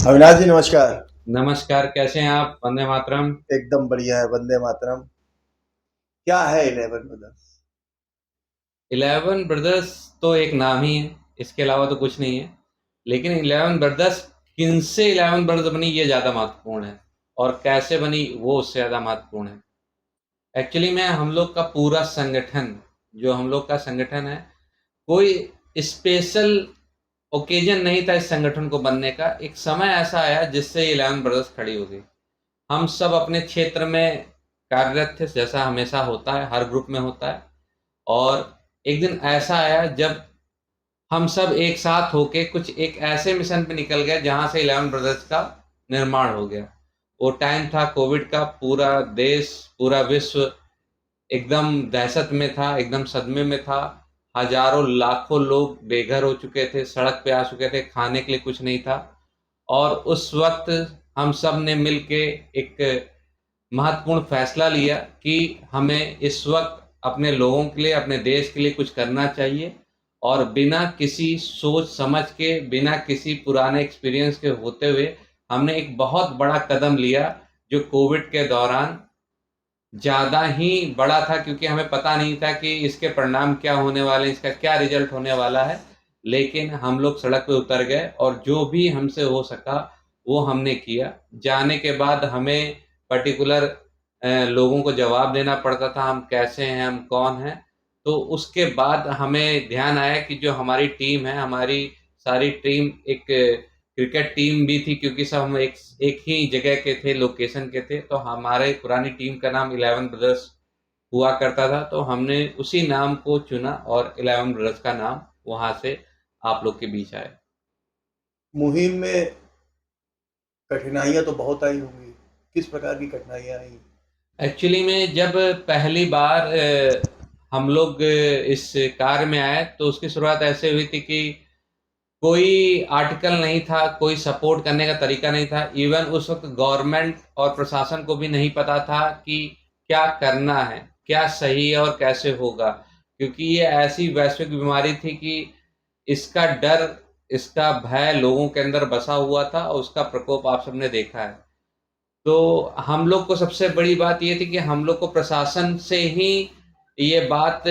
अविनाश जी नमस्कार। नमस्कार, कैसे हैं आप? वंदे मातरम। एकदम बढ़िया है, वंदे मातरम। क्या है 11 ब्रदर्स? 11 ब्रदर्स तो एक नाम ही है, इसके अलावा तो कुछ नहीं है। लेकिन 11 ब्रदर्स किनसे 11 ब्रदर्स बनी ये ज़्यादा महत्वपूर्ण है, और कैसे बनी वो उससे ज़्यादा महत्वपूर्ण है। एक्चुअली में हम लोग का पूरा संगठन, जो हम लोग का संगठन है, कोई स्पेशल ओकेजन नहीं था इस संगठन को बनने का। एक समय ऐसा आया जिससे 11 ब्रदर्स खड़ी हो गई। हम सब अपने क्षेत्र में कार्यरत थे, जैसा हमेशा होता है, हर ग्रुप में होता है। और एक दिन ऐसा आया जब हम सब एक साथ होके कुछ एक ऐसे मिशन पे निकल गए जहां से 11 ब्रदर्स का निर्माण हो गया। वो टाइम था कोविड का। पूरा देश, पूरा विश्व एकदम दहशत में था, एकदम सदमे में था। हजारों लाखों लोग बेघर हो चुके थे, सड़क पे आ चुके थे, खाने के लिए कुछ नहीं था। और उस वक्त हम सब ने मिलके एक महत्वपूर्ण फैसला लिया कि हमें इस वक्त अपने लोगों के लिए, अपने देश के लिए कुछ करना चाहिए। और बिना किसी सोच समझ के, बिना किसी पुराने एक्सपीरियंस के होते हुए, हमने एक बहुत बड़ा कदम लिया, जो कोविड के दौरान ज़्यादा ही बड़ा था, क्योंकि हमें पता नहीं था कि इसके परिणाम क्या होने वाले हैं, इसका क्या रिजल्ट होने वाला है। लेकिन हम लोग सड़क पे उतर गए और जो भी हमसे हो सका वो हमने किया। जाने के बाद हमें पर्टिकुलर लोगों को जवाब देना पड़ता था, हम कैसे हैं, हम कौन हैं। तो उसके बाद हमें ध्यान आया कि जो हमारी टीम है, हमारी सारी टीम एक क्रिकेट टीम भी थी, क्योंकि सब हम एक ही जगह के थे, लोकेशन के थे। तो हमारे पुरानी टीम का नाम 11 ब्रदर्स हुआ करता था, तो हमने उसी नाम को चुना और 11 ब्रदर्स का नाम वहां से आप लोग के बीच आया। मुहिम में कठिनाइयां तो बहुत आई होंगी। किस प्रकार की कठिनाइयां आई? एक्चुअली में जब पहली बार हम लोग इस कार्य में आए, तो उसकी शुरुआत ऐसे हुई थी कि कोई आर्टिकल नहीं था, कोई सपोर्ट करने का तरीका नहीं था। इवन उस वक्त गवर्नमेंट और प्रशासन को भी नहीं पता था कि क्या करना है, क्या सही है और कैसे होगा। क्योंकि ये ऐसी वैश्विक बीमारी थी कि इसका डर, इसका भय लोगों के अंदर बसा हुआ था, और उसका प्रकोप आप सबने देखा है। तो हम लोग को सबसे बड़ी बात ये थी कि हम लोग को प्रशासन से ही ये बात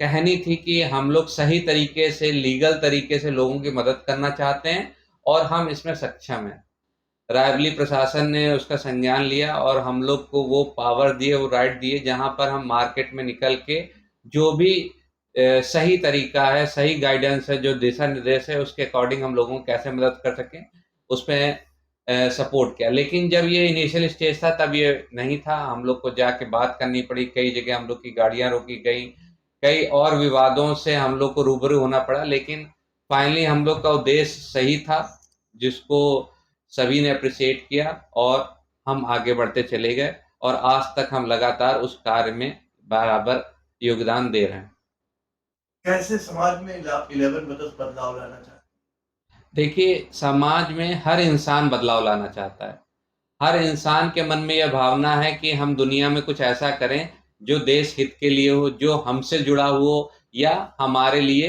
कहनी थी कि हम लोग सही तरीके से, लीगल तरीके से लोगों की मदद करना चाहते हैं, और हम इसमें सक्षम हैं। रायबली प्रशासन ने उसका संज्ञान लिया और हम लोग को वो पावर दिए, वो राइट दिए, जहां पर हम मार्केट में निकल के जो भी सही तरीका है, सही गाइडेंस है, जो दिशा निर्देश है, उसके अकॉर्डिंग हम लोगों को कैसे मदद कर सकें, उसमें सपोर्ट किया। लेकिन जब ये इनिशियल स्टेज था तब ये नहीं था। हम लोग को जाके बात करनी पड़ी, कई जगह हम लोग की गाड़ियां रोकी गई, कई और विवादों से हम लोग को रूबरू होना पड़ा। लेकिन फाइनली हम लोग का उद्देश्य सही था, जिसको सभी ने अप्रिशिएट किया, और हम आगे बढ़ते चले गए। और आज तक हम लगातार उस कार्य में बराबर योगदान दे रहे हैं। कैसे समाज में 11 ब्रदर्स बदलाव लाना चाहते देखिए, समाज में हर इंसान बदलाव लाना चाहता है। हर इंसान के मन में यह भावना है कि हम दुनिया में कुछ ऐसा करें जो देश हित के लिए हो, जो हमसे जुड़ा हो, या हमारे लिए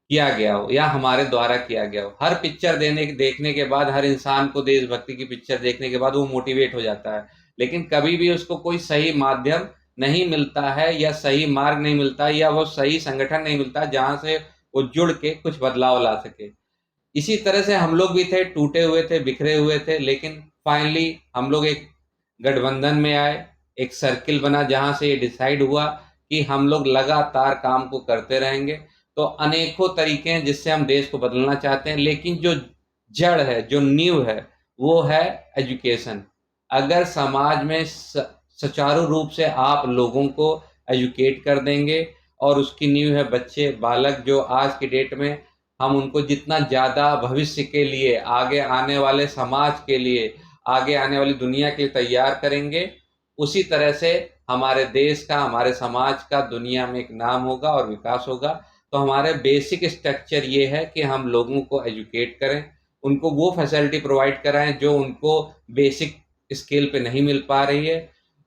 किया गया हो, या हमारे द्वारा किया गया हो। हर पिक्चर देखने के बाद, हर इंसान को देशभक्ति की पिक्चर देखने के बाद वो मोटिवेट हो जाता है। लेकिन कभी भी उसको कोई सही माध्यम नहीं मिलता है, या सही मार्ग नहीं मिलता है, या वो सही संगठन नहीं मिलता जहां से वो जुड़ के कुछ बदलाव ला सके। इसी तरह से हम लोग भी थे, टूटे हुए थे, बिखरे हुए थे। लेकिन फाइनली हम लोग एक गठबंधन में आए, एक सर्किल बना जहां से ये डिसाइड हुआ कि हम लोग लगातार काम को करते रहेंगे। तो अनेकों तरीके हैं जिससे हम देश को बदलना चाहते हैं, लेकिन जो जड़ है, जो नींव है, वो है एजुकेशन। अगर समाज में सुचारू रूप से आप लोगों को एजुकेट कर देंगे, और उसकी नींव है बच्चे, बालक, जो आज की डेट में हम उनको जितना ज़्यादा भविष्य के लिए, आगे आने वाले समाज के लिए, आगे आने वाली दुनिया के लिए तैयार करेंगे, उसी तरह से हमारे देश का, हमारे समाज का दुनिया में एक नाम होगा और विकास होगा। तो हमारे बेसिक स्ट्रक्चर ये है कि हम लोगों को एजुकेट करें, उनको वो फैसिलिटी प्रोवाइड कराएं जो उनको बेसिक स्केल पे नहीं मिल पा रही है।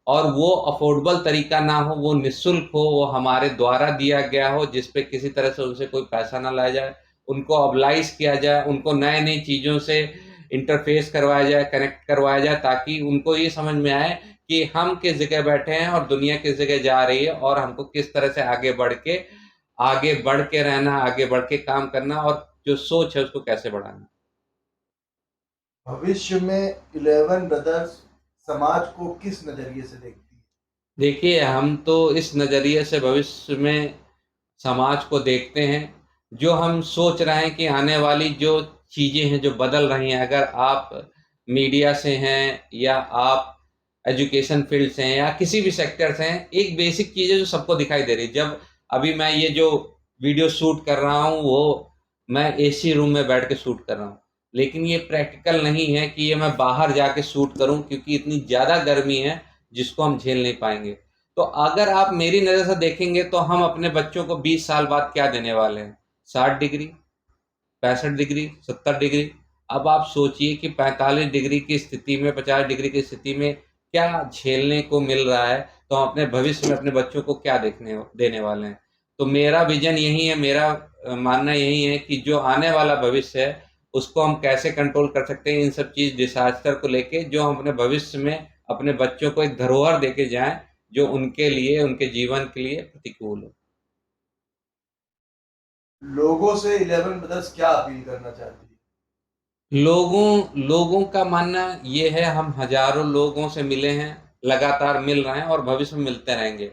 और वो अफोर्डेबल तरीका ना हो, वो निःशुल्क हो, वो हमारे द्वारा दिया गया हो, जिस पे किसी तरह से उनसे कोई पैसा ना लाया जाए। उनको ऑब्लाइज किया जाए, उनको नए नई चीज़ों से इंटरफेस करवाया जाए, कनेक्ट करवाया जाए, ताकि उनको ये समझ में आए कि हम किस जगह बैठे हैं और दुनिया किस जगह जा रही है, और हमको किस तरह से आगे बढ़ के रहना, आगे बढ़ के काम करना, और जो सोच है उसको कैसे बढ़ाना। भविष्य में 11 ब्रदर्स समाज को किस नजरिए से देखती है? देखिए, हम तो इस नज़रिए से भविष्य में समाज को देखते हैं, जो हम सोच रहे हैं कि आने वाली जो चीज़ें हैं जो बदल रही हैं, अगर आप मीडिया से हैं या आप एजुकेशन फील्ड से हैं या किसी भी सेक्टर से हैं, एक बेसिक चीज़ है जो सबको दिखाई दे रही है। जब अभी मैं ये जो वीडियो शूट कर रहा हूँ, वो मैं एसी रूम में बैठ के शूट कर रहा हूँ, लेकिन ये प्रैक्टिकल नहीं है कि ये मैं बाहर जाके शूट करूँ, क्योंकि इतनी ज़्यादा गर्मी है जिसको हम झेल नहीं पाएंगे। तो अगर आप मेरी नज़र से देखेंगे तो हम अपने बच्चों को 20 साल बाद क्या देने वाले हैं? 60 डिग्री, 65 डिग्री, 70 डिग्री। अब आप सोचिए कि 45 डिग्री की स्थिति में, 50 डिग्री की स्थिति में क्या झेलने को मिल रहा है, तो हम अपने भविष्य में अपने बच्चों को क्या देने वाले हैं। तो मेरा विजन यही है, मेरा मानना यही है कि जो आने वाला भविष्य है उसको हम कैसे कंट्रोल कर सकते हैं, इन सब चीज़ डिसास्टर को लेके, जो हम अपने भविष्य में अपने बच्चों को एक धरोहर देके जाएं जो उनके लिए, उनके जीवन के लिए प्रतिकूल हो। लोगों से 11 ब्रदर्स क्या अपील करना चाहती है? लोगों का मानना ये है, हम हजारों लोगों से मिले हैं, लगातार मिल रहे हैं और भविष्य में मिलते रहेंगे।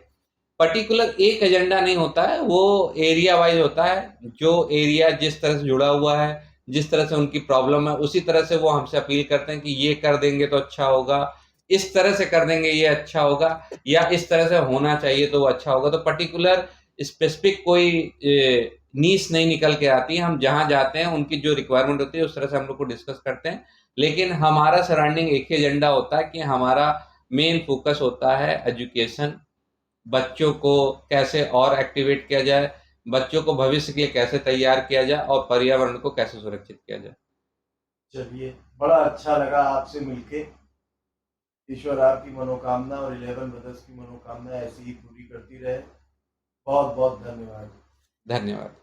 पर्टिकुलर एक एजेंडा नहीं होता है, वो एरिया वाइज होता है। जो एरिया जिस तरह से जुड़ा हुआ है, जिस तरह से उनकी प्रॉब्लम है, उसी तरह से वो हमसे अपील करते हैं कि ये कर देंगे तो अच्छा होगा, इस तरह से कर देंगे ये अच्छा होगा, या इस तरह से होना चाहिए तो वो अच्छा होगा। तो पर्टिकुलर स्पेसिफिक कोई नीश नहीं निकल के आती है। हम जहाँ जाते हैं उनकी जो रिक्वायरमेंट होती है उस तरह से हम लोग को डिस्कस करते हैं, लेकिन हमारा सराउंडिंग एक ही एजेंडा होता है कि हमारा मेन फोकस होता है एजुकेशन। बच्चों को कैसे और एक्टिवेट किया जाए, बच्चों को भविष्य के लिए कैसे तैयार किया जाए, और पर्यावरण को कैसे सुरक्षित किया जाए। चलिए, बड़ा अच्छा लगा आपसे मिलके। ईश्वर आपकी मनोकामना और 11 ब्रदर्स की मनोकामना ऐसी ही पूरी करती रहे। बहुत बहुत धन्यवाद। धन्यवाद।